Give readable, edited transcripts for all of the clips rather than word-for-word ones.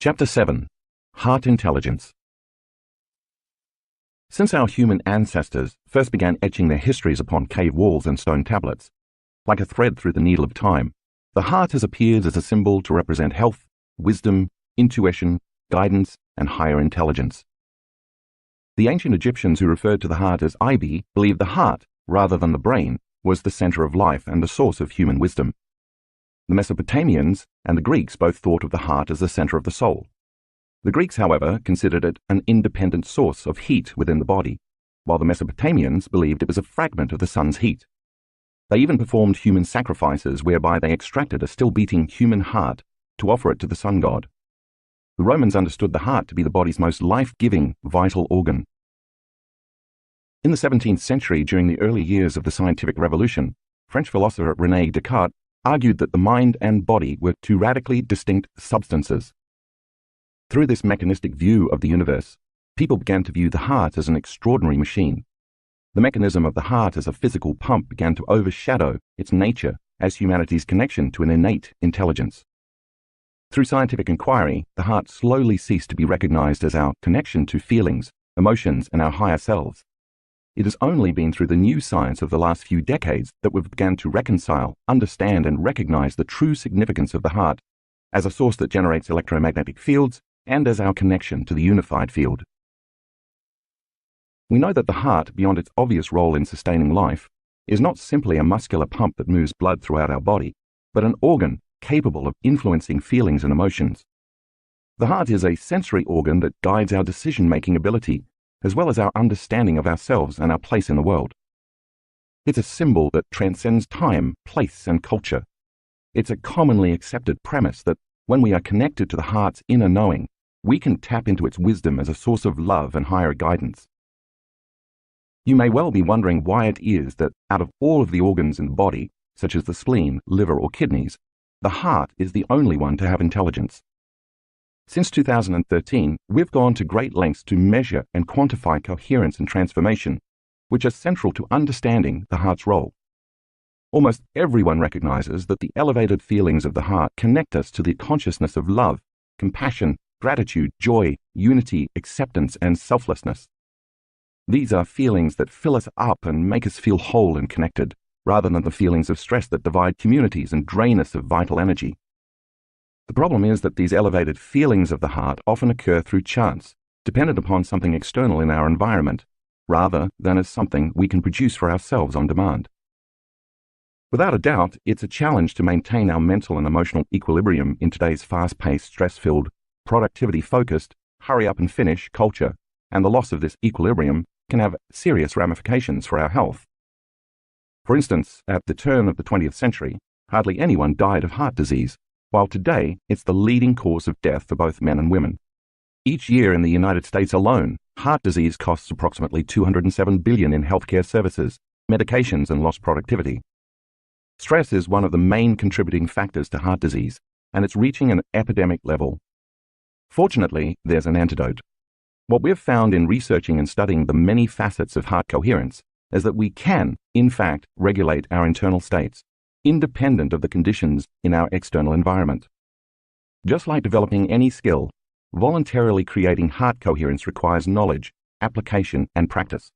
Chapter 7. Heart Intelligence. Since our human ancestors first began etching their histories upon cave walls and stone tablets, like a thread through the needle of time, the heart has appeared as a symbol to represent health, wisdom, intuition, guidance, and higher intelligence. The ancient Egyptians who referred to the heart as Ibi believed the heart, rather than the brain, was the center of life and the source of human wisdom. The Mesopotamians and the Greeks both thought of the heart as the center of the soul. The Greeks, however, considered it an independent source of heat within the body, while the Mesopotamians believed it was a fragment of the sun's heat. They even performed human sacrifices whereby they extracted a still-beating human heart to offer it to the sun god. The Romans understood the heart to be the body's most life-giving, vital organ. In the 17th century, during the early years of the scientific revolution, French philosopher René Descartes argued that the mind and body were two radically distinct substances. Through this mechanistic view of the universe, people began to view the heart as an extraordinary machine. The mechanism of the heart as a physical pump began to overshadow its nature as humanity's connection to an innate intelligence. Through scientific inquiry, the heart slowly ceased to be recognized as our connection to feelings, emotions, and our higher selves. It has only been through the new science of the last few decades that we've begun to reconcile, understand, and recognize the true significance of the heart as a source that generates electromagnetic fields and as our connection to the unified field. We know that the heart, beyond its obvious role in sustaining life, is not simply a muscular pump that moves blood throughout our body, but an organ capable of influencing feelings and emotions. The heart is a sensory organ that guides our decision-making ability, as well as our understanding of ourselves and our place in the world. It's a symbol that transcends time, place, and culture. It's a commonly accepted premise that when we are connected to the heart's inner knowing, we can tap into its wisdom as a source of love and higher guidance. You may well be wondering why it is that out of all of the organs in the body, such as the spleen, liver, or kidneys, the heart is the only one to have intelligence. Since 2013, we've gone to great lengths to measure and quantify coherence and transformation, which are central to understanding the heart's role. Almost everyone recognizes that the elevated feelings of the heart connect us to the consciousness of love, compassion, gratitude, joy, unity, acceptance, and selflessness. These are feelings that fill us up and make us feel whole and connected, rather than the feelings of stress that divide communities and drain us of vital energy. The problem is that these elevated feelings of the heart often occur through chance, dependent upon something external in our environment, rather than as something we can produce for ourselves on demand. Without a doubt, it's a challenge to maintain our mental and emotional equilibrium in today's fast-paced, stress-filled, productivity-focused, hurry-up-and-finish culture, and the loss of this equilibrium can have serious ramifications for our health. For instance, at the turn of the 20th century, hardly anyone died of heart disease, while today it's the leading cause of death for both men and women. Each year in the United States alone, heart disease costs approximately $207 billion in healthcare services, medications, and lost productivity. Stress is one of the main contributing factors to heart disease, and it's reaching an epidemic level. Fortunately, there's an antidote. What we've found in researching and studying the many facets of heart coherence is that we can, in fact, regulate our internal states, independent of the conditions in our external environment. Just like developing any skill, voluntarily creating heart coherence requires knowledge, application, and practice.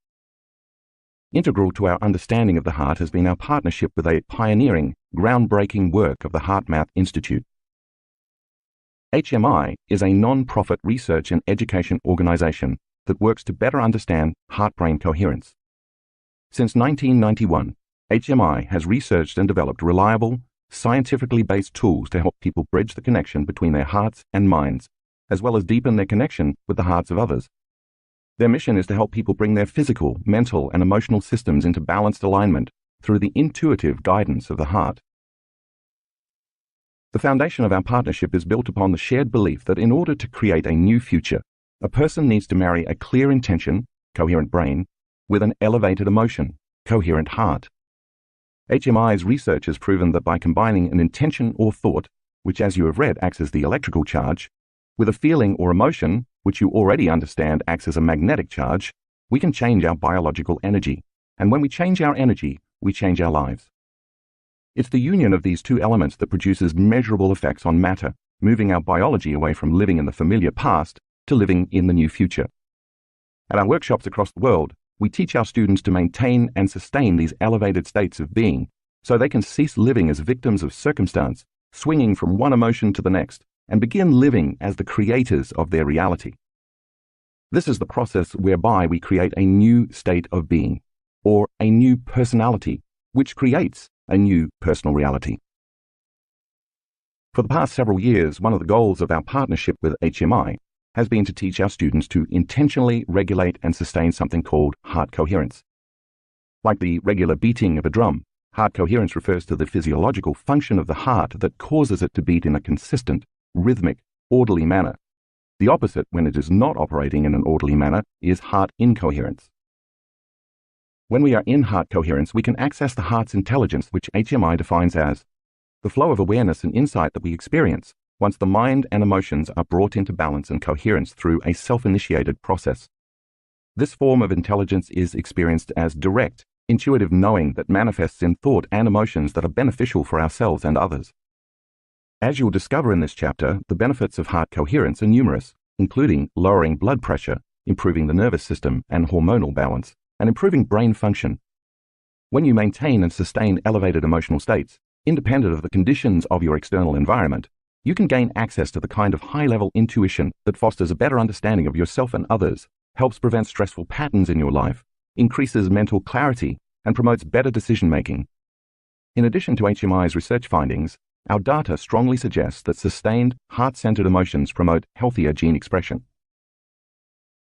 Integral to our understanding of the heart has been our partnership with a pioneering, groundbreaking work of the HeartMath Institute. HMI is a non-profit research and education organization that works to better understand heart-brain coherence. Since 1991, HMI has researched and developed reliable, scientifically based tools to help people bridge the connection between their hearts and minds, as well as deepen their connection with the hearts of others. Their mission is to help people bring their physical, mental, and emotional systems into balanced alignment through the intuitive guidance of the heart. The foundation of our partnership is built upon the shared belief that in order to create a new future, a person needs to marry a clear intention, coherent brain, with an elevated emotion, coherent heart. HMI's research has proven that by combining an intention or thought, which as you have read acts as the electrical charge, with a feeling or emotion, which you already understand acts as a magnetic charge, we can change our biological energy. And when we change our energy, we change our lives. It's the union of these two elements that produces measurable effects on matter, moving our biology away from living in the familiar past to living in the new future. At our workshops across the world, we teach our students to maintain and sustain these elevated states of being so they can cease living as victims of circumstance, swinging from one emotion to the next, and begin living as the creators of their reality. This is the process whereby we create a new state of being, or a new personality, which creates a new personal reality. For the past several years, one of the goals of our partnership with HMI has been to teach our students to intentionally regulate and sustain something called heart coherence. Like the regular beating of a drum, heart coherence refers to the physiological function of the heart that causes it to beat in a consistent, rhythmic, orderly manner. The opposite, when it is not operating in an orderly manner, is heart incoherence. When we are in heart coherence, we can access the heart's intelligence, which HMI defines as the flow of awareness and insight that we experience once the mind and emotions are brought into balance and coherence through a self-initiated process. This form of intelligence is experienced as direct, intuitive knowing that manifests in thought and emotions that are beneficial for ourselves and others. As you'll discover in this chapter, the benefits of heart coherence are numerous, including lowering blood pressure, improving the nervous system and hormonal balance, and improving brain function. When you maintain and sustain elevated emotional states, independent of the conditions of your external environment, you can gain access to the kind of high-level intuition that fosters a better understanding of yourself and others, helps prevent stressful patterns in your life, increases mental clarity, and promotes better decision-making. In addition to HMI's research findings, our data strongly suggests that sustained, heart-centered emotions promote healthier gene expression.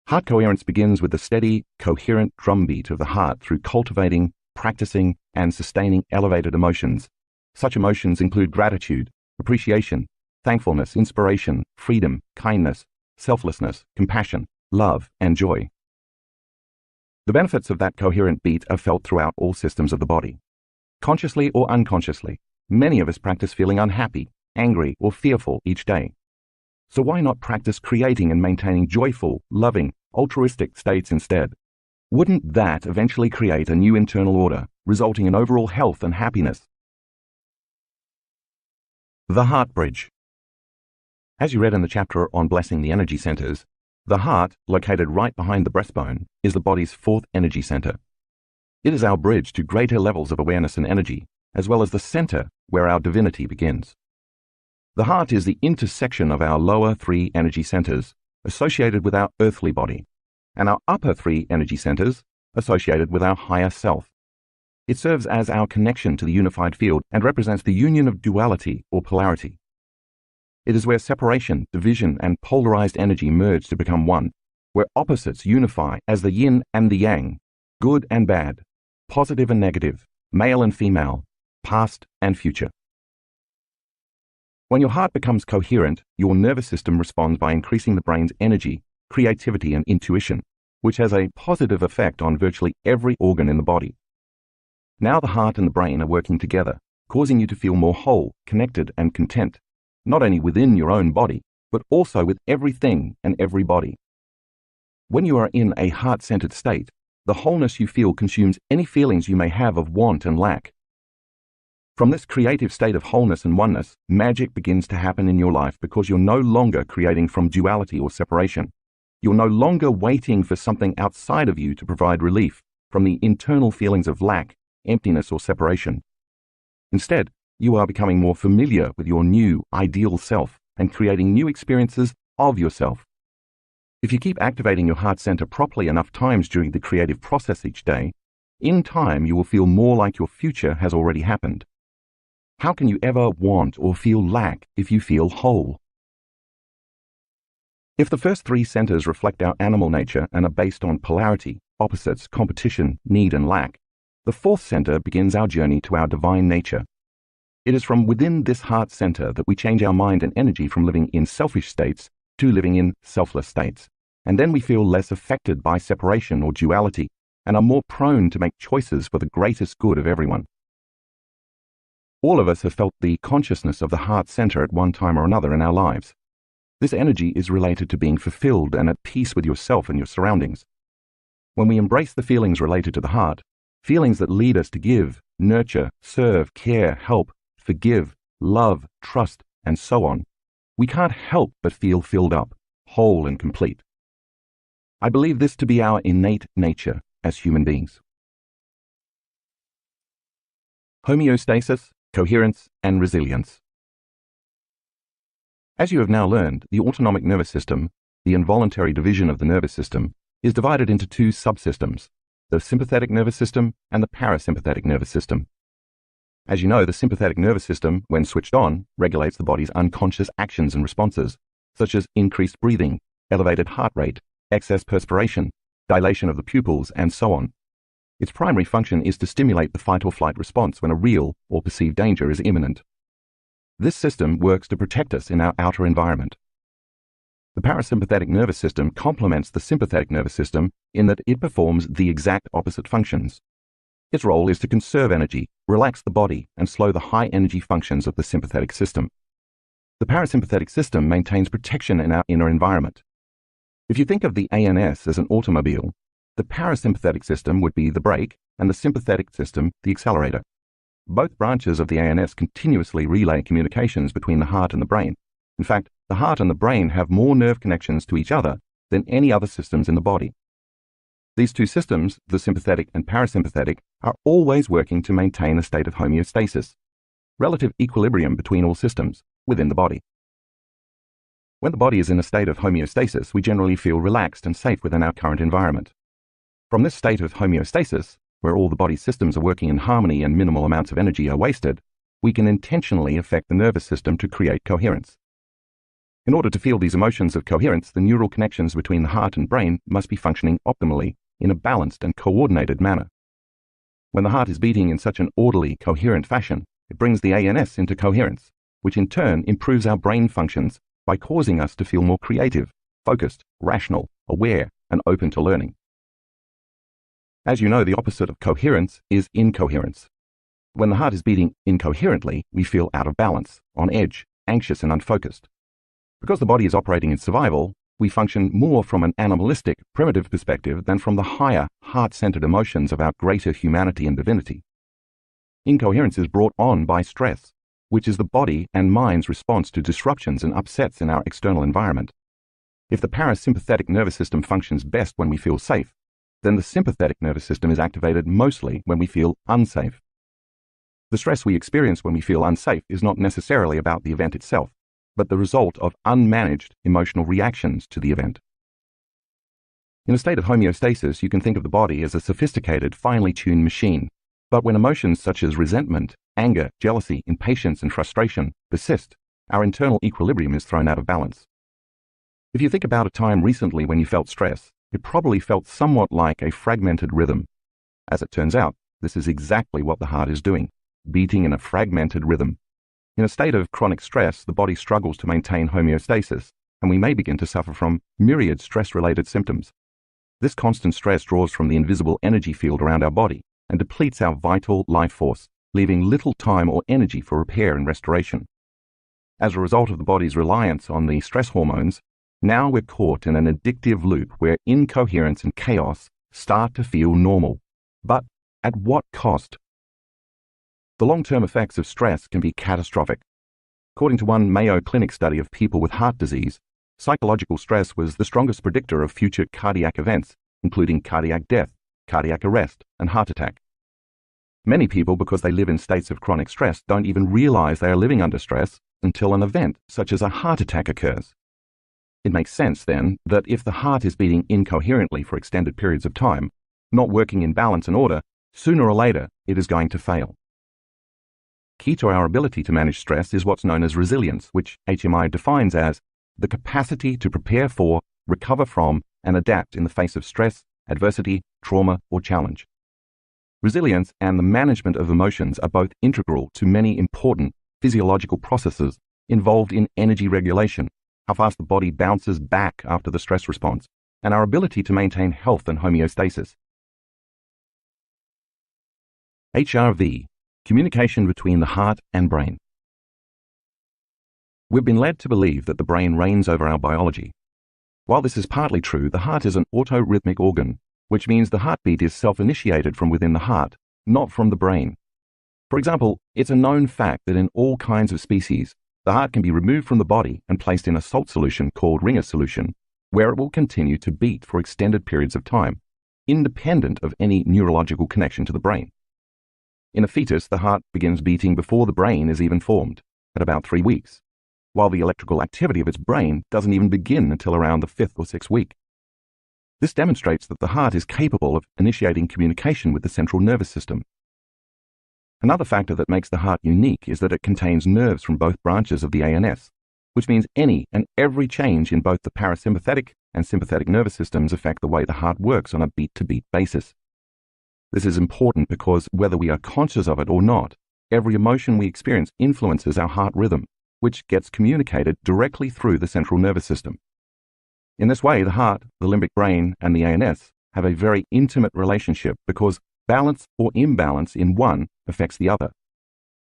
Heart coherence begins with the steady, coherent drumbeat of the heart through cultivating, practicing, and sustaining elevated emotions. Such emotions include gratitude, appreciation, thankfulness, inspiration, freedom, kindness, selflessness, compassion, love, and joy. The benefits of that coherent beat are felt throughout all systems of the body. Consciously or unconsciously, many of us practice feeling unhappy, angry, or fearful each day. So why not practice creating and maintaining joyful, loving, altruistic states instead? Wouldn't that eventually create a new internal order, resulting in overall health and happiness? The heart bridge. As you read in the chapter on blessing the energy centers, the heart, located right behind the breastbone, is the body's fourth energy center. It is our bridge to greater levels of awareness and energy, as well as the center where our divinity begins. The heart is the intersection of our lower three energy centers, associated with our earthly body, and our upper three energy centers, associated with our higher self. It serves as our connection to the unified field and represents the union of duality or polarity. It is where separation, division, and polarized energy merge to become one, where opposites unify as the yin and the yang, good and bad, positive and negative, male and female, past and future. When your heart becomes coherent, your nervous system responds by increasing the brain's energy, creativity, and intuition, which has a positive effect on virtually every organ in the body. Now the heart and the brain are working together, causing you to feel more whole, connected, and content, not only within your own body, but also with everything and everybody. When you are in a heart-centered state, the wholeness you feel consumes any feelings you may have of want and lack. From this creative state of wholeness and oneness, magic begins to happen in your life because you're no longer creating from duality or separation. You're no longer waiting for something outside of you to provide relief from the internal feelings of lack, emptiness, or separation. Instead, you are becoming more familiar with your new, ideal self and creating new experiences of yourself. If you keep activating your heart center properly enough times during the creative process each day, in time you will feel more like your future has already happened. How can you ever want or feel lack if you feel whole? If the first three centers reflect our animal nature and are based on polarity, opposites, competition, need, and lack, the fourth center begins our journey to our divine nature. It is from within this heart center that we change our mind and energy from living in selfish states to living in selfless states, and then we feel less affected by separation or duality and are more prone to make choices for the greatest good of everyone. All of us have felt the consciousness of the heart center at one time or another in our lives. This energy is related to being fulfilled and at peace with yourself and your surroundings. When we embrace the feelings related to the heart, feelings that lead us to give, nurture, serve, care, help, forgive, love, trust, and so on, we can't help but feel filled up, whole and complete. I believe this to be our innate nature as human beings. Homeostasis, coherence, and resilience. As you have now learned, the autonomic nervous system, the involuntary division of the nervous system, is divided into two subsystems, the sympathetic nervous system and the parasympathetic nervous system. As you know, the sympathetic nervous system, when switched on, regulates the body's unconscious actions and responses, such as increased breathing, elevated heart rate, excess perspiration, dilation of the pupils, and so on. Its primary function is to stimulate the fight or flight response when a real or perceived danger is imminent. This system works to protect us in our outer environment. The parasympathetic nervous system complements the sympathetic nervous system in that it performs the exact opposite functions. Its role is to conserve energy, relax the body, and slow the high-energy functions of the sympathetic system. The parasympathetic system maintains protection in our inner environment. If you think of the ANS as an automobile, the parasympathetic system would be the brake and the sympathetic system the accelerator. Both branches of the ANS continuously relay communications between the heart and the brain. In fact, the heart and the brain have more nerve connections to each other than any other systems in the body. These two systems, the sympathetic and parasympathetic, are always working to maintain a state of homeostasis, relative equilibrium between all systems within the body. When the body is in a state of homeostasis, we generally feel relaxed and safe within our current environment. From this state of homeostasis, where all the body's systems are working in harmony and minimal amounts of energy are wasted, we can intentionally affect the nervous system to create coherence. In order to feel these emotions of coherence, the neural connections between the heart and brain must be functioning optimally in a balanced and coordinated manner. When the heart is beating in such an orderly, coherent fashion, it brings the ANS into coherence, which in turn improves our brain functions by causing us to feel more creative, focused, rational, aware, and open to learning. As you know, the opposite of coherence is incoherence. When the heart is beating incoherently, we feel out of balance, on edge, anxious and unfocused. Because the body is operating in survival, we function more from an animalistic, primitive perspective than from the higher, heart-centered emotions of our greater humanity and divinity. Incoherence is brought on by stress, which is the body and mind's response to disruptions and upsets in our external environment. If the parasympathetic nervous system functions best when we feel safe, then the sympathetic nervous system is activated mostly when we feel unsafe. The stress we experience when we feel unsafe is not necessarily about the event itself, but the result of unmanaged emotional reactions to the event. In a state of homeostasis, you can think of the body as a sophisticated, finely tuned machine, but when emotions such as resentment, anger, jealousy, impatience, and frustration persist, our internal equilibrium is thrown out of balance. If you think about a time recently when you felt stress, it probably felt somewhat like a fragmented rhythm. As it turns out, this is exactly what the heart is doing, beating in a fragmented rhythm. In a state of chronic stress, the body struggles to maintain homeostasis, and we may begin to suffer from myriad stress-related symptoms. This constant stress draws from the invisible energy field around our body and depletes our vital life force, leaving little time or energy for repair and restoration. As a result of the body's reliance on the stress hormones, now we're caught in an addictive loop where incoherence and chaos start to feel normal. But at what cost? The long-term effects of stress can be catastrophic. According to one Mayo Clinic study of people with heart disease, psychological stress was the strongest predictor of future cardiac events, including cardiac death, cardiac arrest, and heart attack. Many people, because they live in states of chronic stress, don't even realize they are living under stress until an event such as a heart attack occurs. It makes sense, then, that if the heart is beating incoherently for extended periods of time, not working in balance and order, sooner or later it is going to fail. Key to our ability to manage stress is what's known as resilience, which HMI defines as the capacity to prepare for, recover from, and adapt in the face of stress, adversity, trauma, or challenge. Resilience and the management of emotions are both integral to many important physiological processes involved in energy regulation, how fast the body bounces back after the stress response, and our ability to maintain health and homeostasis. HRV, communication between the heart and brain. We've been led to believe that the brain reigns over our biology. While this is partly true, the heart is an autorhythmic organ, which means the heartbeat is self-initiated from within the heart, not from the brain. For example, it's a known fact that in all kinds of species, The heart can be removed from the body and placed in a salt solution called Ringer's solution, where it will continue to beat for extended periods of time, independent of any neurological connection to the brain. In a fetus, the heart begins beating before the brain is even formed, at about 3 weeks, while the electrical activity of its brain doesn't even begin until around the 5th or 6th week. This demonstrates that the heart is capable of initiating communication with the central nervous system. Another factor that makes the heart unique is that it contains nerves from both branches of the ANS, which means any and every change in both the parasympathetic and sympathetic nervous systems affect the way the heart works on a beat-to-beat basis. This is important because whether we are conscious of it or not, every emotion we experience influences our heart rhythm, which gets communicated directly through the central nervous system. In this way, the heart, the limbic brain, and the ANS have a very intimate relationship because balance or imbalance in one affects the other.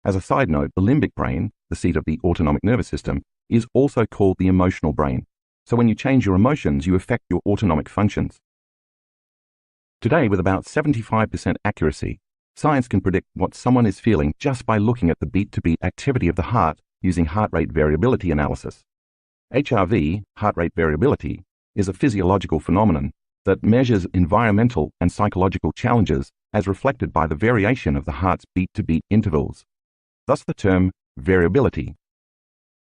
As a side note, the limbic brain, the seat of the autonomic nervous system, is also called the emotional brain. So when you change your emotions, you affect your autonomic functions. Today, with about 75% accuracy, science can predict what someone is feeling just by looking at the beat-to-beat activity of the heart using heart rate variability analysis. HRV, heart rate variability, is a physiological phenomenon that measures environmental and psychological challenges as reflected by the variation of the heart's beat-to-beat intervals, thus the term variability.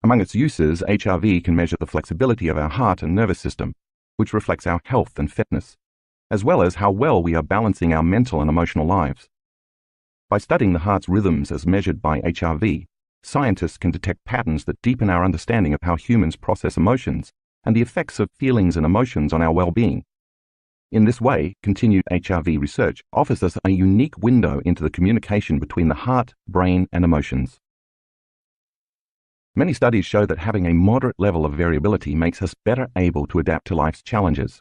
Among its uses, HRV can measure the flexibility of our heart and nervous system, which reflects our health and fitness, as well as how well we are balancing our mental and emotional lives. By studying the heart's rhythms as measured by HRV, scientists can detect patterns that deepen our understanding of how humans process emotions and the effects of feelings and emotions on our well-being. In this way, continued HRV research offers us a unique window into the communication between the heart, brain, and emotions. Many studies show that having a moderate level of variability makes us better able to adapt to life's challenges.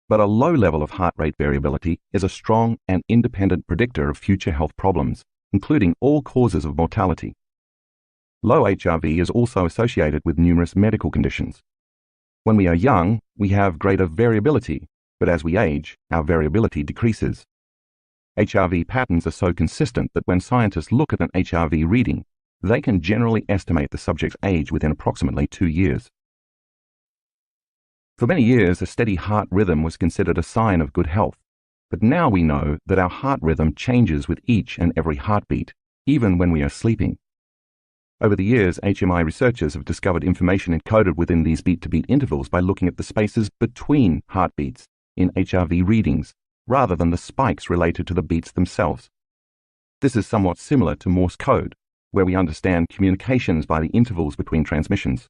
But a low level of heart rate variability is a strong and independent predictor of future health problems, including all causes of mortality. Low HRV is also associated with numerous medical conditions. When we are young, we have greater variability, but as we age, our variability decreases. HRV patterns are so consistent that when scientists look at an HRV reading, they can generally estimate the subject's age within approximately 2 years. For many years, a steady heart rhythm was considered a sign of good health, but now we know that our heart rhythm changes with each and every heartbeat, even when we are sleeping. Over the years, HMI researchers have discovered information encoded within these beat-to-beat intervals by looking at the spaces between heartbeats in HRV readings, rather than the spikes related to the beats themselves. This is somewhat similar to Morse code, where we understand communications by the intervals between transmissions.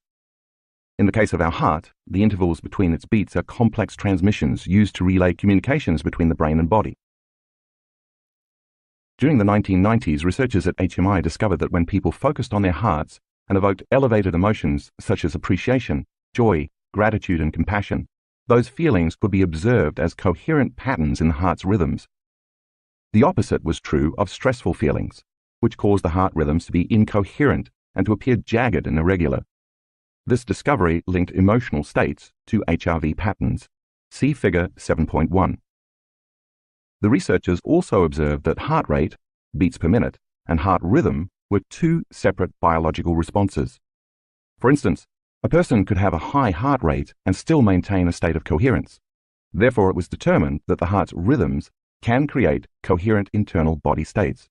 In the case of our heart, the intervals between its beats are complex transmissions used to relay communications between the brain and body. During the 1990s, researchers at HMI discovered that when people focused on their hearts and evoked elevated emotions such as appreciation, joy, gratitude, and compassion, those feelings could be observed as coherent patterns in the heart's rhythms. The opposite was true of stressful feelings, which caused the heart rhythms to be incoherent and to appear jagged and irregular. This discovery linked emotional states to HRV patterns. See Figure 7.1. The researchers also observed that heart rate, beats per minute, and heart rhythm were two separate biological responses. For instance, a person could have a high heart rate and still maintain a state of coherence. Therefore, it was determined that the heart's rhythms can create coherent internal body states.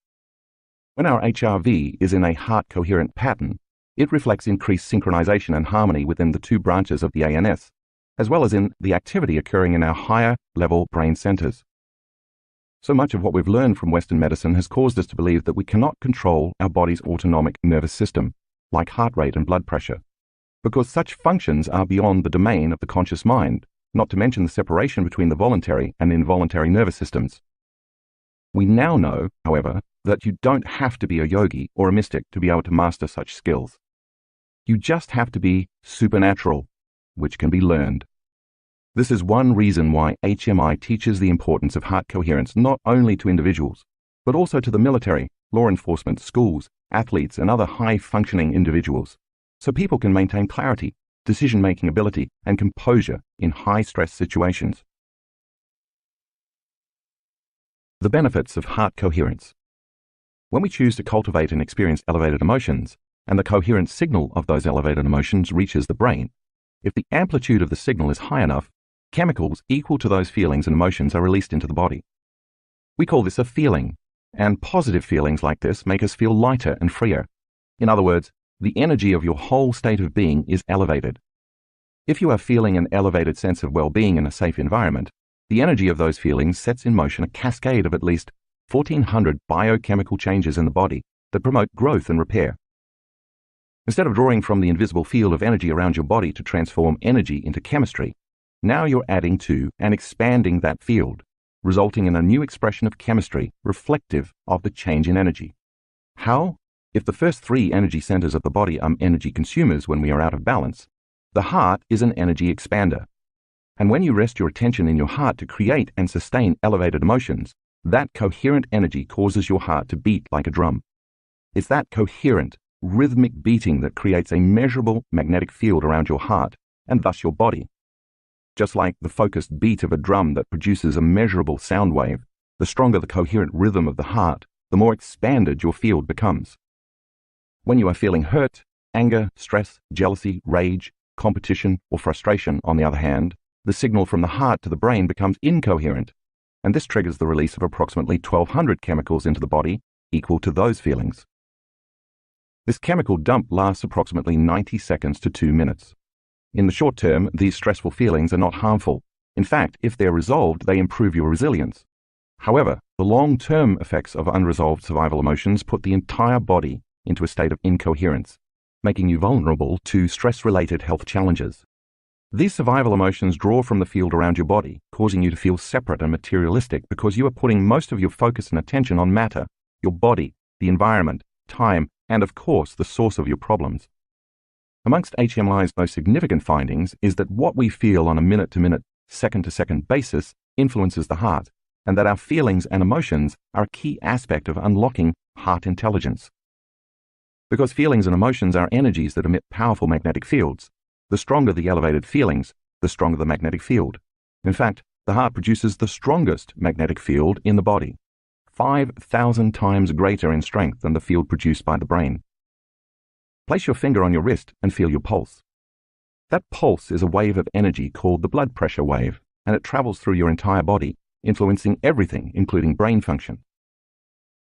When our HRV is in a heart-coherent pattern, it reflects increased synchronization and harmony within the two branches of the ANS, as well as in the activity occurring in our higher-level brain centers. So much of what we've learned from Western medicine has caused us to believe that we cannot control our body's autonomic nervous system, like heart rate and blood pressure, because such functions are beyond the domain of the conscious mind, not to mention the separation between the voluntary and involuntary nervous systems. We now know, however, that you don't have to be a yogi or a mystic to be able to master such skills. You just have to be supernatural, which can be learned. This is one reason why HMI teaches the importance of heart coherence not only to individuals, but also to the military, law enforcement, schools, athletes, and other high-functioning individuals, so people can maintain clarity, decision-making ability, and composure in high-stress situations. The benefits of heart coherence. When we choose to cultivate and experience elevated emotions, and the coherent signal of those elevated emotions reaches the brain. If the amplitude of the signal is high enough, chemicals equal to those feelings and emotions are released into the body. We call this a feeling, and positive feelings like this make us feel lighter and freer. In other words, the energy of your whole state of being is elevated. If you are feeling an elevated sense of well-being in a safe environment, the energy of those feelings sets in motion a cascade of at least 1,400 biochemical changes in the body that promote growth and repair. Instead of drawing from the invisible field of energy around your body to transform energy into chemistry, now you're adding to and expanding that field, resulting in a new expression of chemistry reflective of the change in energy. How? If the first three energy centers of the body are energy consumers when we are out of balance, the heart is an energy expander. And when you rest your attention in your heart to create and sustain elevated emotions, that coherent energy causes your heart to beat like a drum. It's that coherent, rhythmic beating that creates a measurable magnetic field around your heart and thus your body. Just like the focused beat of a drum that produces a measurable sound wave, the stronger the coherent rhythm of the heart, the more expanded your field becomes. When you are feeling hurt, anger, stress, jealousy, rage, competition, or frustration, on the other hand, the signal from the heart to the brain becomes incoherent, and this triggers the release of approximately 1,200 chemicals into the body equal to those feelings. This chemical dump lasts approximately 90 seconds to 2 minutes. In the short term, these stressful feelings are not harmful. In fact, if they're resolved, they improve your resilience. However, the long-term effects of unresolved survival emotions put the entire body into a state of incoherence, making you vulnerable to stress-related health challenges. These survival emotions draw from the field around your body, causing you to feel separate and materialistic because you are putting most of your focus and attention on matter, your body, the environment, time, and of course, the source of your problems. Amongst HMI's most significant findings is that what we feel on a minute-to-minute, second-to-second basis influences the heart, and that our feelings and emotions are a key aspect of unlocking heart intelligence. Because feelings and emotions are energies that emit powerful magnetic fields, the stronger the elevated feelings, the stronger the magnetic field. In fact, the heart produces the strongest magnetic field in the body, 5,000 times greater in strength than the field produced by the brain. Place your finger on your wrist and feel your pulse. That pulse is a wave of energy called the blood pressure wave, and it travels through your entire body, influencing everything, including brain function.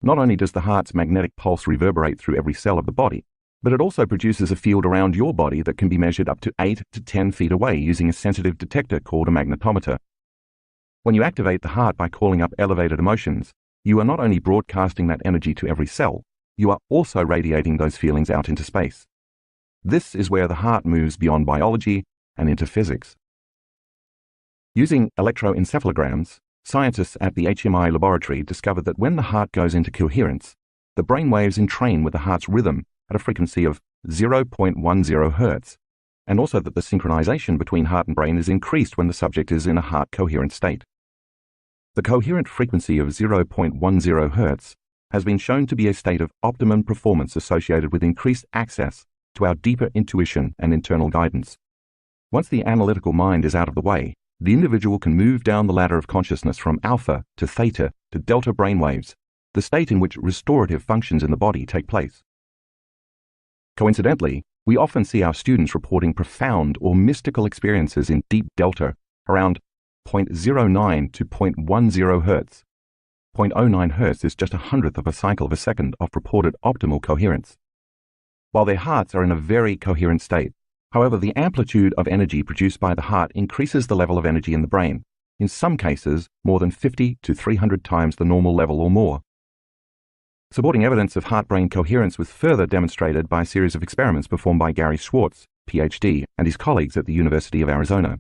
Not only does the heart's magnetic pulse reverberate through every cell of the body, but it also produces a field around your body that can be measured up to 8 to 10 feet away using a sensitive detector called a magnetometer. When you activate the heart by calling up elevated emotions, you are not only broadcasting that energy to every cell, you are also radiating those feelings out into space. This is where the heart moves beyond biology and into physics. Using electroencephalograms, scientists at the HMI laboratory discovered that when the heart goes into coherence, the brain waves entrain with the heart's rhythm at a frequency of 0.10 Hz, and also that the synchronization between heart and brain is increased when the subject is in a heart coherent state. The coherent frequency of 0.10 Hz has been shown to be a state of optimum performance associated with increased access to our deeper intuition and internal guidance. Once the analytical mind is out of the way, the individual can move down the ladder of consciousness from alpha to theta to delta brainwaves, the state in which restorative functions in the body take place. Coincidentally, we often see our students reporting profound or mystical experiences in deep delta around 0.09 to 0.10 Hz. 0.09 Hz is just 1/100th of a cycle of a second of reported optimal coherence. While their hearts are in a very coherent state, however, the amplitude of energy produced by the heart increases the level of energy in the brain, in some cases more than 50 to 300 times the normal level or more. Supporting evidence of heart-brain coherence was further demonstrated by a series of experiments performed by Gary Schwartz, PhD, and his colleagues at the University of Arizona.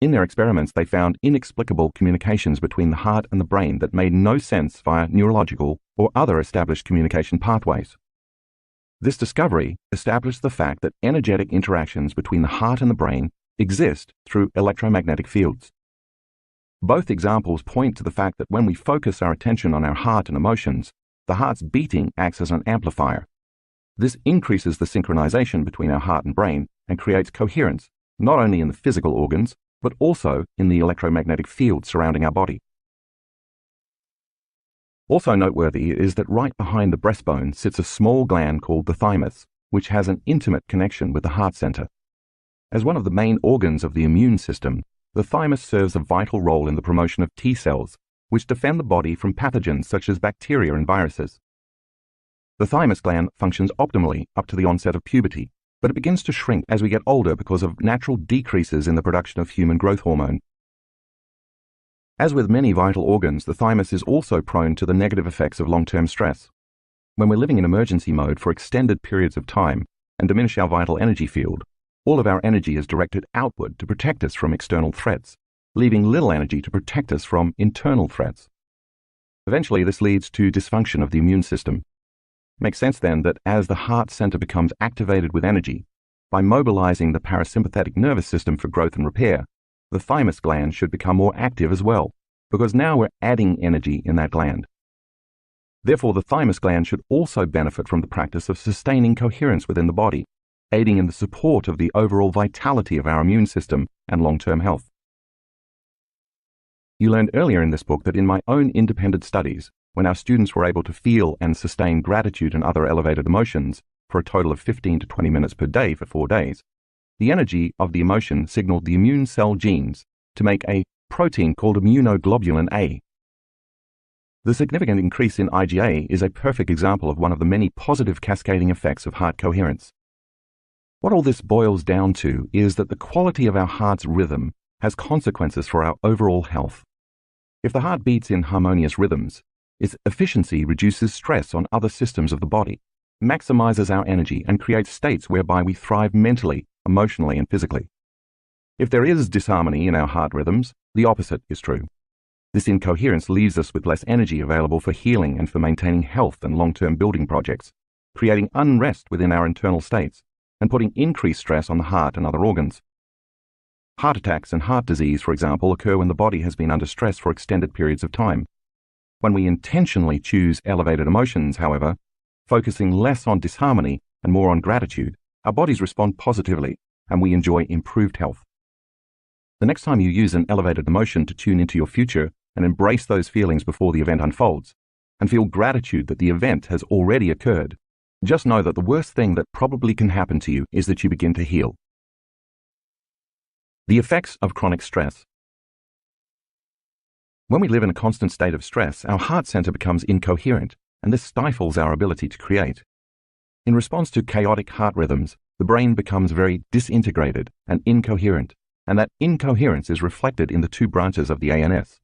In their experiments, they found inexplicable communications between the heart and the brain that made no sense via neurological or other established communication pathways. This discovery established the fact that energetic interactions between the heart and the brain exist through electromagnetic fields. Both examples point to the fact that when we focus our attention on our heart and emotions, the heart's beating acts as an amplifier. This increases the synchronization between our heart and brain and creates coherence, not only in the physical organs, but also in the electromagnetic field surrounding our body. Also noteworthy is that right behind the breastbone sits a small gland called the thymus, which has an intimate connection with the heart center. As one of the main organs of the immune system, the thymus serves a vital role in the promotion of T cells, which defend the body from pathogens such as bacteria and viruses. The thymus gland functions optimally up to the onset of puberty, but it begins to shrink as we get older because of natural decreases in the production of human growth hormone. As with many vital organs, the thymus is also prone to the negative effects of long-term stress. When we're living in emergency mode for extended periods of time and diminish our vital energy field, all of our energy is directed outward to protect us from external threats, leaving little energy to protect us from internal threats. Eventually, this leads to dysfunction of the immune system. It makes sense then that as the heart center becomes activated with energy, by mobilizing the parasympathetic nervous system for growth and repair, the thymus gland should become more active as well, because now we're adding energy in that gland. Therefore, the thymus gland should also benefit from the practice of sustaining coherence within the body, aiding in the support of the overall vitality of our immune system and long-term health. You learned earlier in this book that in my own independent studies, when our students were able to feel and sustain gratitude and other elevated emotions for a total of 15 to 20 minutes per day for 4 days, the energy of the emotion signaled the immune cell genes to make a protein called immunoglobulin A. The significant increase in IgA is a perfect example of one of the many positive cascading effects of heart coherence. What all this boils down to is that the quality of our heart's rhythm has consequences for our overall health. If the heart beats in harmonious rhythms, its efficiency reduces stress on other systems of the body, maximizes our energy, and creates states whereby we thrive mentally, emotionally, and physically. If there is disharmony in our heart rhythms, the opposite is true. This incoherence leaves us with less energy available for healing and for maintaining health and long-term building projects, creating unrest within our internal states, and putting increased stress on the heart and other organs. Heart attacks and heart disease, for example, occur when the body has been under stress for extended periods of time. When we intentionally choose elevated emotions, however, focusing less on disharmony and more on gratitude, our bodies respond positively and we enjoy improved health. The next time you use an elevated emotion to tune into your future and embrace those feelings before the event unfolds, and feel gratitude that the event has already occurred, just know that the worst thing that probably can happen to you is that you begin to heal. The effects of chronic stress. When we live in a constant state of stress, our heart center becomes incoherent, and this stifles our ability to create. In response to chaotic heart rhythms, the brain becomes very disintegrated and incoherent, and that incoherence is reflected in the two branches of the ANS.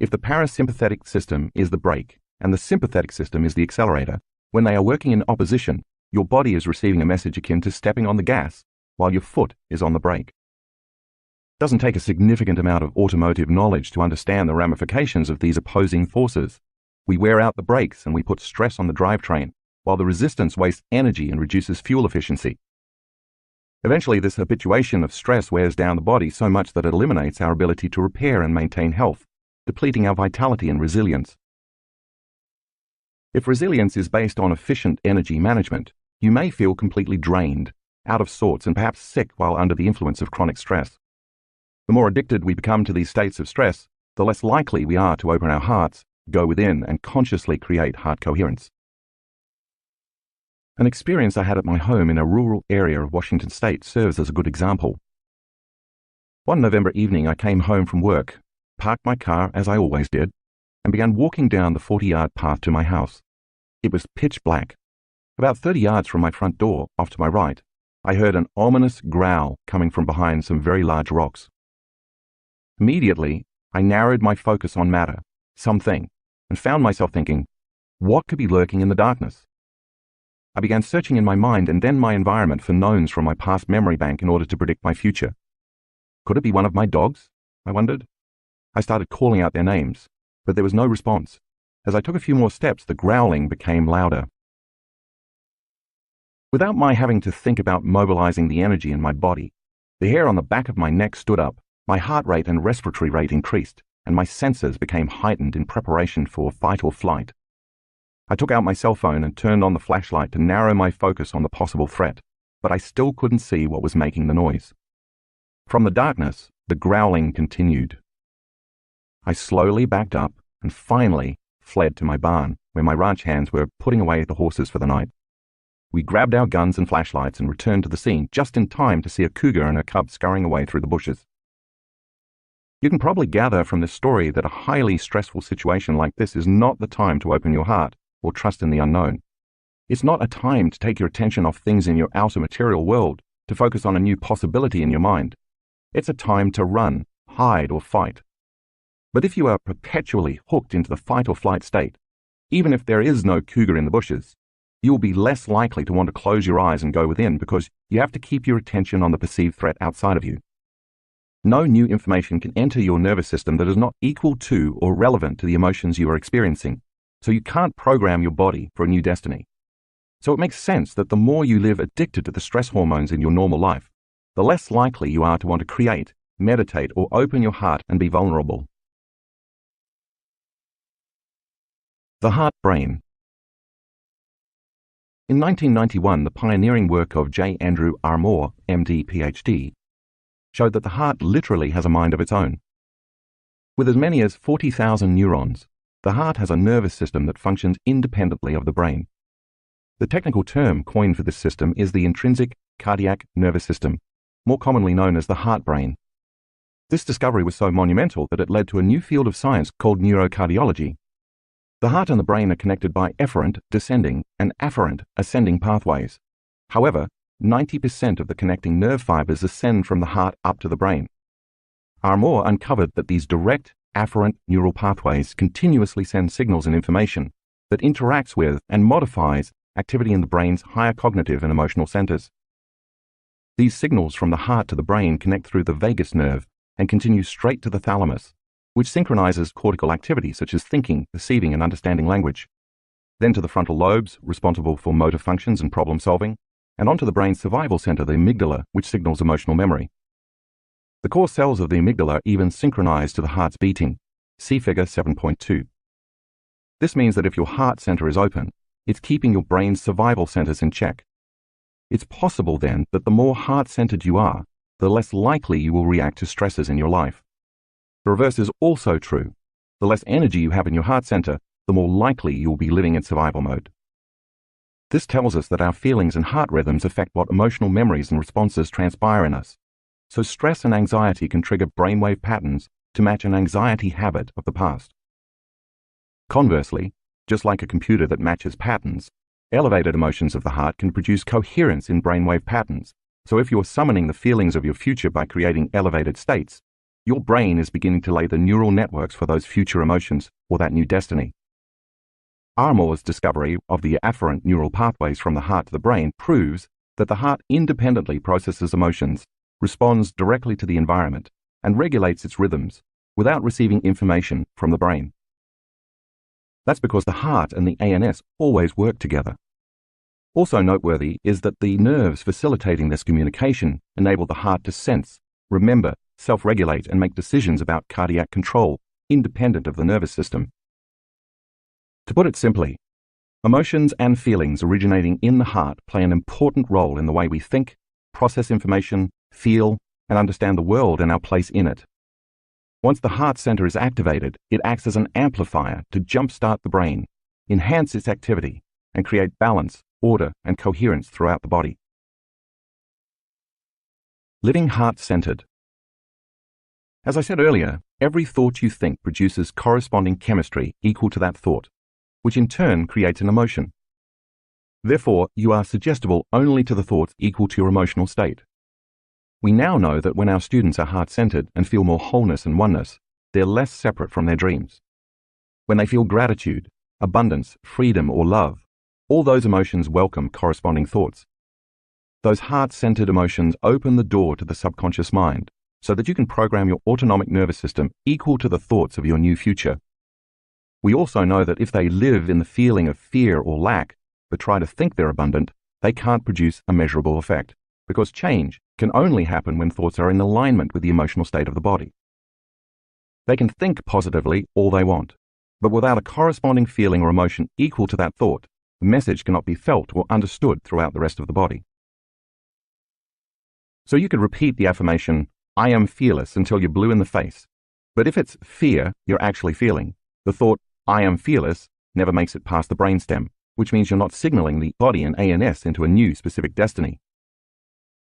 If the parasympathetic system is the brake and the sympathetic system is the accelerator, when they are working in opposition, your body is receiving a message akin to stepping on the gas while your foot is on the brake. It doesn't take a significant amount of automotive knowledge to understand the ramifications of these opposing forces. We wear out the brakes and we put stress on the drivetrain, while the resistance wastes energy and reduces fuel efficiency. Eventually, this habituation of stress wears down the body so much that it eliminates our ability to repair and maintain health, depleting our vitality and resilience. If resilience is based on efficient energy management, you may feel completely drained, out of sorts, and perhaps sick while under the influence of chronic stress. The more addicted we become to these states of stress, the less likely we are to open our hearts, go within, and consciously create heart coherence. An experience I had at my home in a rural area of Washington State serves as a good example. One November evening, I came home from work, parked my car as I always did, and began walking down the 40-yard path to my house. It was pitch black. About 30 yards from my front door, off to my right, I heard an ominous growl coming from behind some very large rocks. Immediately, I narrowed my focus on matter, something, and found myself thinking, what could be lurking in the darkness? I began searching in my mind and then my environment for knowns from my past memory bank in order to predict my future. Could it be one of my dogs? I wondered. I started calling out their names, but there was no response. As I took a few more steps, the growling became louder. Without my having to think about mobilizing the energy in my body, the hair on the back of my neck stood up, my heart rate and respiratory rate increased, and my senses became heightened in preparation for fight or flight. I took out my cell phone and turned on the flashlight to narrow my focus on the possible threat, but I still couldn't see what was making the noise. From the darkness, the growling continued. I slowly backed up and finally fled to my barn, where my ranch hands were putting away the horses for the night. We grabbed our guns and flashlights and returned to the scene just in time to see a cougar and her cub scurrying away through the bushes. You can probably gather from this story that a highly stressful situation like this is not the time to open your heart or trust in the unknown. It's not a time to take your attention off things in your outer material world to focus on a new possibility in your mind. It's a time to run, hide, or fight. But if you are perpetually hooked into the fight or flight state, even if there is no cougar in the bushes, you will be less likely to want to close your eyes and go within because you have to keep your attention on the perceived threat outside of you. No new information can enter your nervous system that is not equal to or relevant to the emotions you are experiencing, so you can't program your body for a new destiny. So it makes sense that the more you live addicted to the stress hormones in your normal life, the less likely you are to want to create, meditate, or open your heart and be vulnerable. The heart-brain. In 1991, the pioneering work of J. Andrew Armour, MD, PhD, showed that the heart literally has a mind of its own. With as many as 40,000 neurons, the heart has a nervous system that functions independently of the brain. The technical term coined for this system is the intrinsic cardiac nervous system, more commonly known as the heart-brain. This discovery was so monumental that it led to a new field of science called neurocardiology. The heart and the brain are connected by efferent, descending, and afferent, ascending pathways. However, 90% of the connecting nerve fibers ascend from the heart up to the brain. Armour uncovered that these direct, afferent neural pathways continuously send signals and information that interacts with and modifies activity in the brain's higher cognitive and emotional centers. These signals from the heart to the brain connect through the vagus nerve and continue straight to the thalamus, which synchronizes cortical activity such as thinking, perceiving, and understanding language, then to the frontal lobes, responsible for motor functions and problem solving, and onto the brain's survival center, the amygdala, which signals emotional memory. The core cells of the amygdala even synchronize to the heart's beating. See figure 7.2. This means that if your heart center is open, it's keeping your brain's survival centers in check. It's possible then that the more heart-centered you are, the less likely you will react to stresses in your life. The reverse is also true. The less energy you have in your heart center, the more likely you will be living in survival mode. This tells us that our feelings and heart rhythms affect what emotional memories and responses transpire in us. So stress and anxiety can trigger brainwave patterns to match an anxiety habit of the past. Conversely, just like a computer that matches patterns, elevated emotions of the heart can produce coherence in brainwave patterns. So if you're summoning the feelings of your future by creating elevated states, your brain is beginning to lay the neural networks for those future emotions or that new destiny. Armour's discovery of the afferent neural pathways from the heart to the brain proves that the heart independently processes emotions, responds directly to the environment, and regulates its rhythms without receiving information from the brain. That's because the heart and the ANS always work together. Also noteworthy is that the nerves facilitating this communication enable the heart to sense, remember, self-regulate, and make decisions about cardiac control, independent of the nervous system. To put it simply, emotions and feelings originating in the heart play an important role in the way we think, process information, feel, and understand the world and our place in it. Once the heart center is activated, it acts as an amplifier to jumpstart the brain, enhance its activity, and create balance, order, and coherence throughout the body. Living heart-centered. As I said earlier, every thought you think produces corresponding chemistry equal to that thought, which in turn creates an emotion. Therefore, you are suggestible only to the thoughts equal to your emotional state. We now know that when our students are heart-centered and feel more wholeness and oneness, they're less separate from their dreams. When they feel gratitude, abundance, freedom, or love, all those emotions welcome corresponding thoughts. Those heart-centered emotions open the door to the subconscious mind so that you can program your autonomic nervous system equal to the thoughts of your new future. We also know that if they live in the feeling of fear or lack, but try to think they're abundant, they can't produce a measurable effect, because change can only happen when thoughts are in alignment with the emotional state of the body. They can think positively all they want, but without a corresponding feeling or emotion equal to that thought, the message cannot be felt or understood throughout the rest of the body. So you could repeat the affirmation, "I am fearless," until you're blue in the face. But if it's fear you're actually feeling, the thought, "I am fearless," never makes it past the brainstem, which means you're not signaling the body and ANS into a new specific destiny.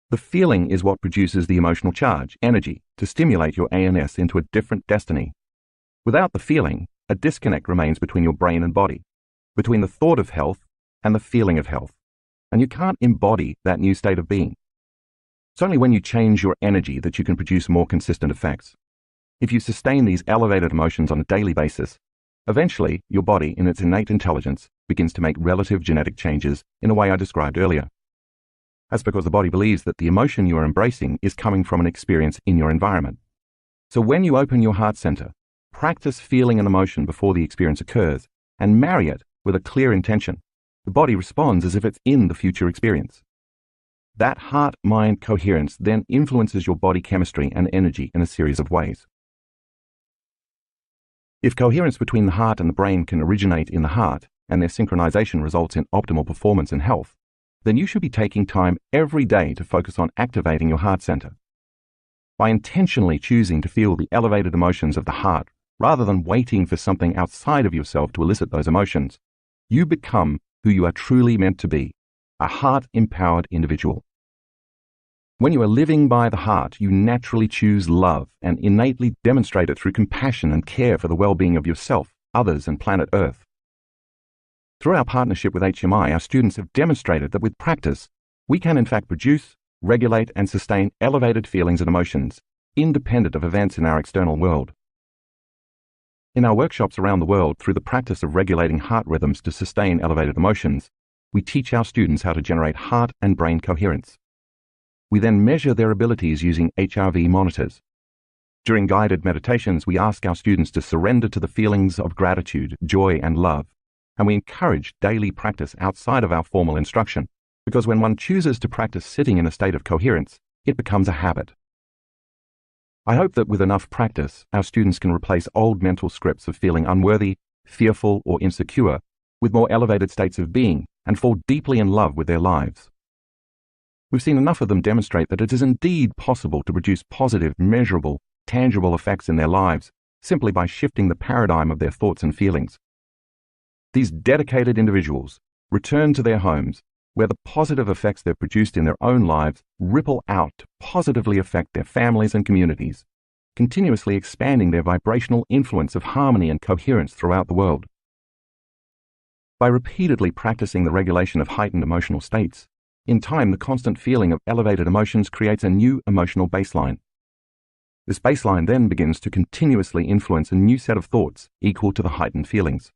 The feeling is what produces the emotional charge, energy, to stimulate your ANS into a different destiny. Without the feeling, a disconnect remains between your brain and body, between the thought of health and the feeling of health, and you can't embody that new state of being. It's only when you change your energy that you can produce more consistent effects. If you sustain these elevated emotions on a daily basis, eventually your body, in its innate intelligence, begins to make relative genetic changes in a way I described earlier. That's because the body believes that the emotion you are embracing is coming from an experience in your environment. So when you open your heart center, practice feeling an emotion before the experience occurs, and marry it with a clear intention, the body responds as if it's in the future experience. That heart-mind coherence then influences your body chemistry and energy in a series of ways. If coherence between the heart and the brain can originate in the heart, and their synchronization results in optimal performance and health, then you should be taking time every day to focus on activating your heart center. By intentionally choosing to feel the elevated emotions of the heart, rather than waiting for something outside of yourself to elicit those emotions, you become who you are truly meant to be, a heart-empowered individual. When you are living by the heart, you naturally choose love and innately demonstrate it through compassion and care for the well-being of yourself, others, and planet Earth. Through our partnership with HMI, our students have demonstrated that with practice, we can in fact produce, regulate, and sustain elevated feelings and emotions, independent of events in our external world. In our workshops around the world, through the practice of regulating heart rhythms to sustain elevated emotions, we teach our students how to generate heart and brain coherence. We then measure their abilities using HRV monitors. During guided meditations, we ask our students to surrender to the feelings of gratitude, joy, and love, and we encourage daily practice outside of our formal instruction, because when one chooses to practice sitting in a state of coherence, it becomes a habit. I hope that with enough practice, our students can replace old mental scripts of feeling unworthy, fearful, or insecure with more elevated states of being and fall deeply in love with their lives. We've seen enough of them demonstrate that it is indeed possible to produce positive, measurable, tangible effects in their lives simply by shifting the paradigm of their thoughts and feelings. These dedicated individuals return to their homes where the positive effects they've produced in their own lives ripple out to positively affect their families and communities, continuously expanding their vibrational influence of harmony and coherence throughout the world. By repeatedly practicing the regulation of heightened emotional states, in time the constant feeling of elevated emotions creates a new emotional baseline. This baseline then begins to continuously influence a new set of thoughts equal to the heightened feelings.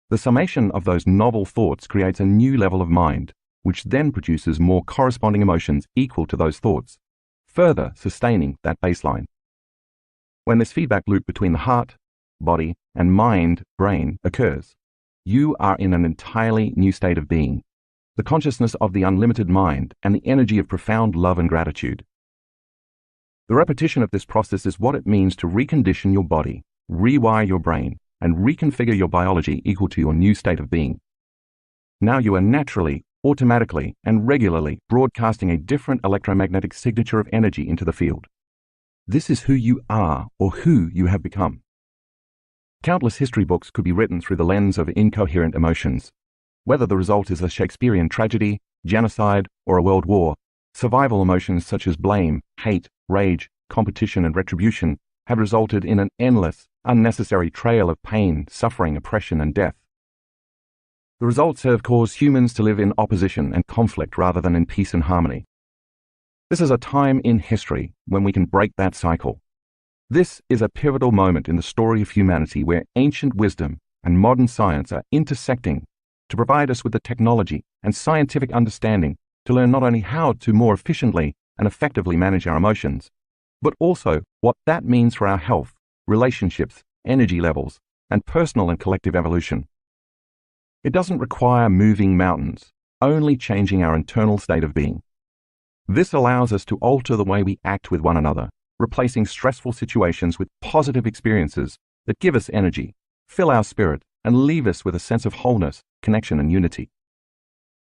The summation of those novel thoughts creates a new level of mind, which then produces more corresponding emotions equal to those thoughts, further sustaining that baseline. When this feedback loop between the heart, body, and mind-brain occurs, you are in an entirely new state of being, the consciousness of the unlimited mind and the energy of profound love and gratitude. The repetition of this process is what it means to recondition your body, rewire your brain, and reconfigure your biology equal to your new state of being. Now you are naturally, automatically, and regularly broadcasting a different electromagnetic signature of energy into the field. This is who you are, or who you have become. Countless history books could be written through the lens of incoherent emotions. Whether the result is a Shakespearean tragedy, genocide, or a world war, survival emotions such as blame, hate, rage, competition, and retribution have resulted in an endless, unnecessary trail of pain, suffering, oppression, and death. The results have caused humans to live in opposition and conflict rather than in peace and harmony. This is a time in history when we can break that cycle. This is a pivotal moment in the story of humanity where ancient wisdom and modern science are intersecting to provide us with the technology and scientific understanding to learn not only how to more efficiently and effectively manage our emotions, but also what that means for our health, relationships, energy levels, and personal and collective evolution. It doesn't require moving mountains, only changing our internal state of being. This allows us to alter the way we act with one another, replacing stressful situations with positive experiences that give us energy, fill our spirit, and leave us with a sense of wholeness, connection, and unity.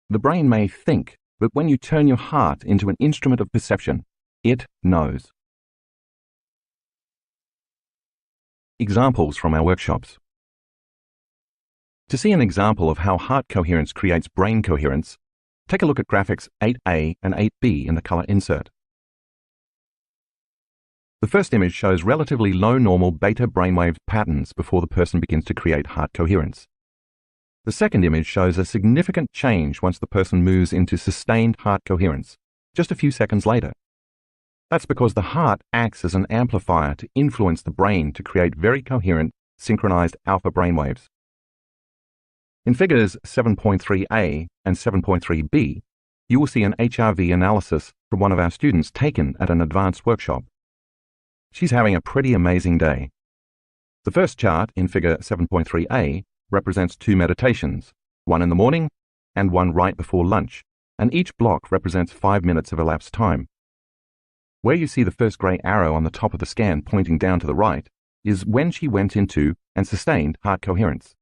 The brain may think, but when you turn your heart into an instrument of perception, it knows. Examples from our workshops. To see an example of how heart coherence creates brain coherence, take a look at graphics 8A and 8B in the color insert. The first image shows relatively low normal beta brainwave patterns before the person begins to create heart coherence. The second image shows a significant change once the person moves into sustained heart coherence, just a few seconds later. That's because the heart acts as an amplifier to influence the brain to create very coherent, synchronized alpha brainwaves. In figures 7.3a and 7.3b, you will see an HRV analysis from one of our students taken at an advanced workshop. She's having a pretty amazing day. The first chart in figure 7.3a represents 2 meditations, one in the morning and one right before lunch, and each block represents 5 minutes of elapsed time. Where you see the first grey arrow on the top of the scan pointing down to the right is when she went into and sustained heart coherence.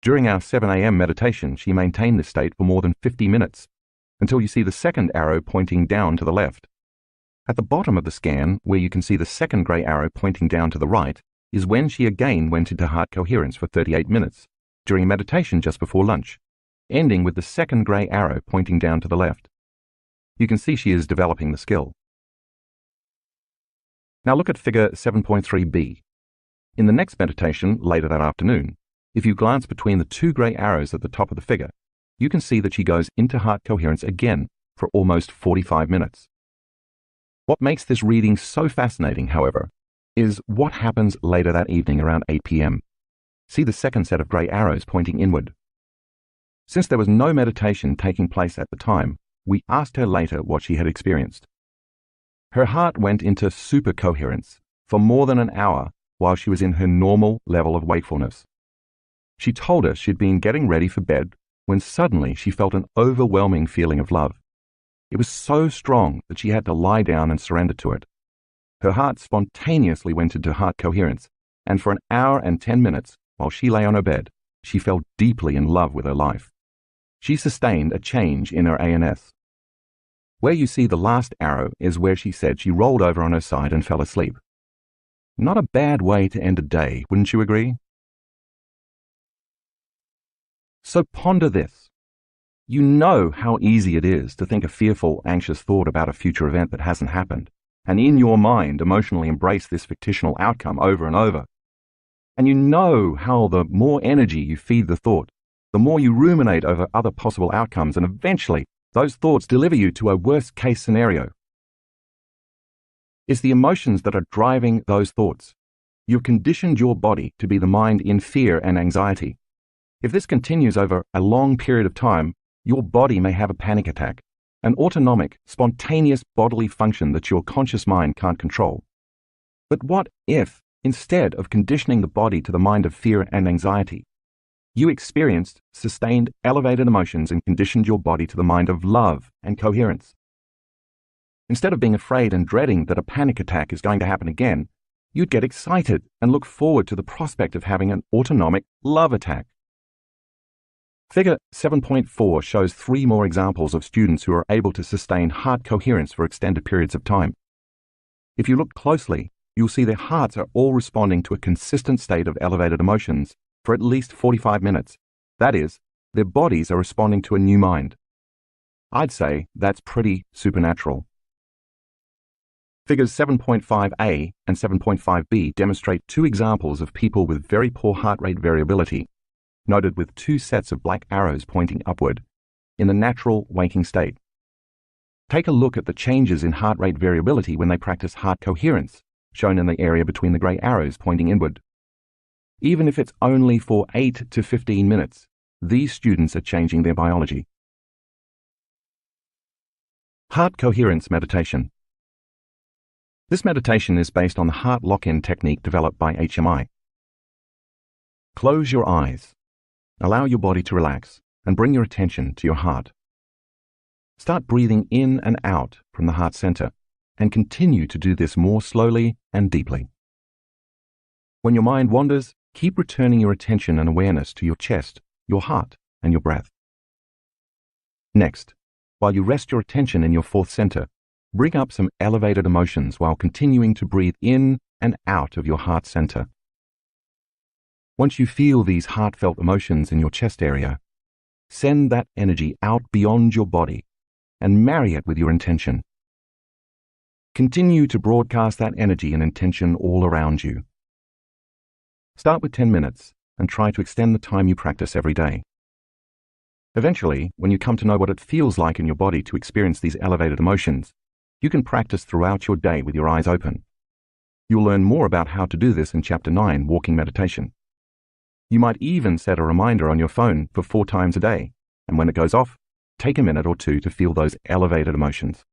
During our 7 a.m. meditation, she maintained this state for more than 50 minutes, until you see the second arrow pointing down to the left. At the bottom of the scan, where you can see the second grey arrow pointing down to the right, is when she again went into heart coherence for 38 minutes, during meditation just before lunch, ending with the second grey arrow pointing down to the left. You can see she is developing the skill. Now look at figure 7.3b. In the next meditation, later that afternoon, if you glance between the 2 grey arrows at the top of the figure, you can see that she goes into heart coherence again for almost 45 minutes. What makes this reading so fascinating, however, is what happens later that evening around 8 p.m. See the second set of grey arrows pointing inward. Since there was no meditation taking place at the time, we asked her later what she had experienced. Her heart went into super coherence for more than an hour while she was in her normal level of wakefulness. She told us she'd been getting ready for bed when suddenly she felt an overwhelming feeling of love. It was so strong that she had to lie down and surrender to it. Her heart spontaneously went into heart coherence, and for an hour and 10 minutes, while she lay on her bed, she fell deeply in love with her life. She sustained a change in her ANS. Where you see the last arrow is where she said she rolled over on her side and fell asleep. Not a bad way to end a day, wouldn't you agree? So ponder this. You know how easy it is to think a fearful, anxious thought about a future event that hasn't happened, and in your mind emotionally embrace this fictional outcome over and over. And you know how the more energy you feed the thought, the more you ruminate over other possible outcomes, and eventually those thoughts deliver you to a worst-case scenario. It's the emotions that are driving those thoughts. You've conditioned your body to be the mind in fear and anxiety. If this continues over a long period of time, your body may have a panic attack, an autonomic, spontaneous bodily function that your conscious mind can't control. But what if, instead of conditioning the body to the mind of fear and anxiety, you experienced sustained elevated emotions and conditioned your body to the mind of love and coherence? Instead of being afraid and dreading that a panic attack is going to happen again, you'd get excited and look forward to the prospect of having an autonomic love attack. Figure 7.4 shows 3 more examples of students who are able to sustain heart coherence for extended periods of time. If you look closely, you'll see their hearts are all responding to a consistent state of elevated emotions for at least 45 minutes. That is, their bodies are responding to a new mind. I'd say that's pretty supernatural. Figures 7.5a and 7.5b demonstrate 2 examples of people with very poor heart rate variability, noted with 2 sets of black arrows pointing upward, in the natural waking state. Take a look at the changes in heart rate variability when they practice heart coherence, shown in the area between the grey arrows pointing inward. Even if it's only for 8 to 15 minutes, these students are changing their biology. Heart coherence meditation. This meditation is based on the heart lock-in technique developed by HMI. Close your eyes. Allow your body to relax and bring your attention to your heart. Start breathing in and out from the heart center and continue to do this more slowly and deeply. When your mind wanders, keep returning your attention and awareness to your chest, your heart, and your breath. Next, while you rest your attention in your 4th center, bring up some elevated emotions while continuing to breathe in and out of your heart center. Once you feel these heartfelt emotions in your chest area, send that energy out beyond your body and marry it with your intention. Continue to broadcast that energy and intention all around you. Start with 10 minutes and try to extend the time you practice every day. Eventually, when you come to know what it feels like in your body to experience these elevated emotions, you can practice throughout your day with your eyes open. You'll learn more about how to do this in Chapter 9, Walking Meditation. You might even set a reminder on your phone for 4 times a day, and when it goes off, take a minute or two to feel those elevated emotions.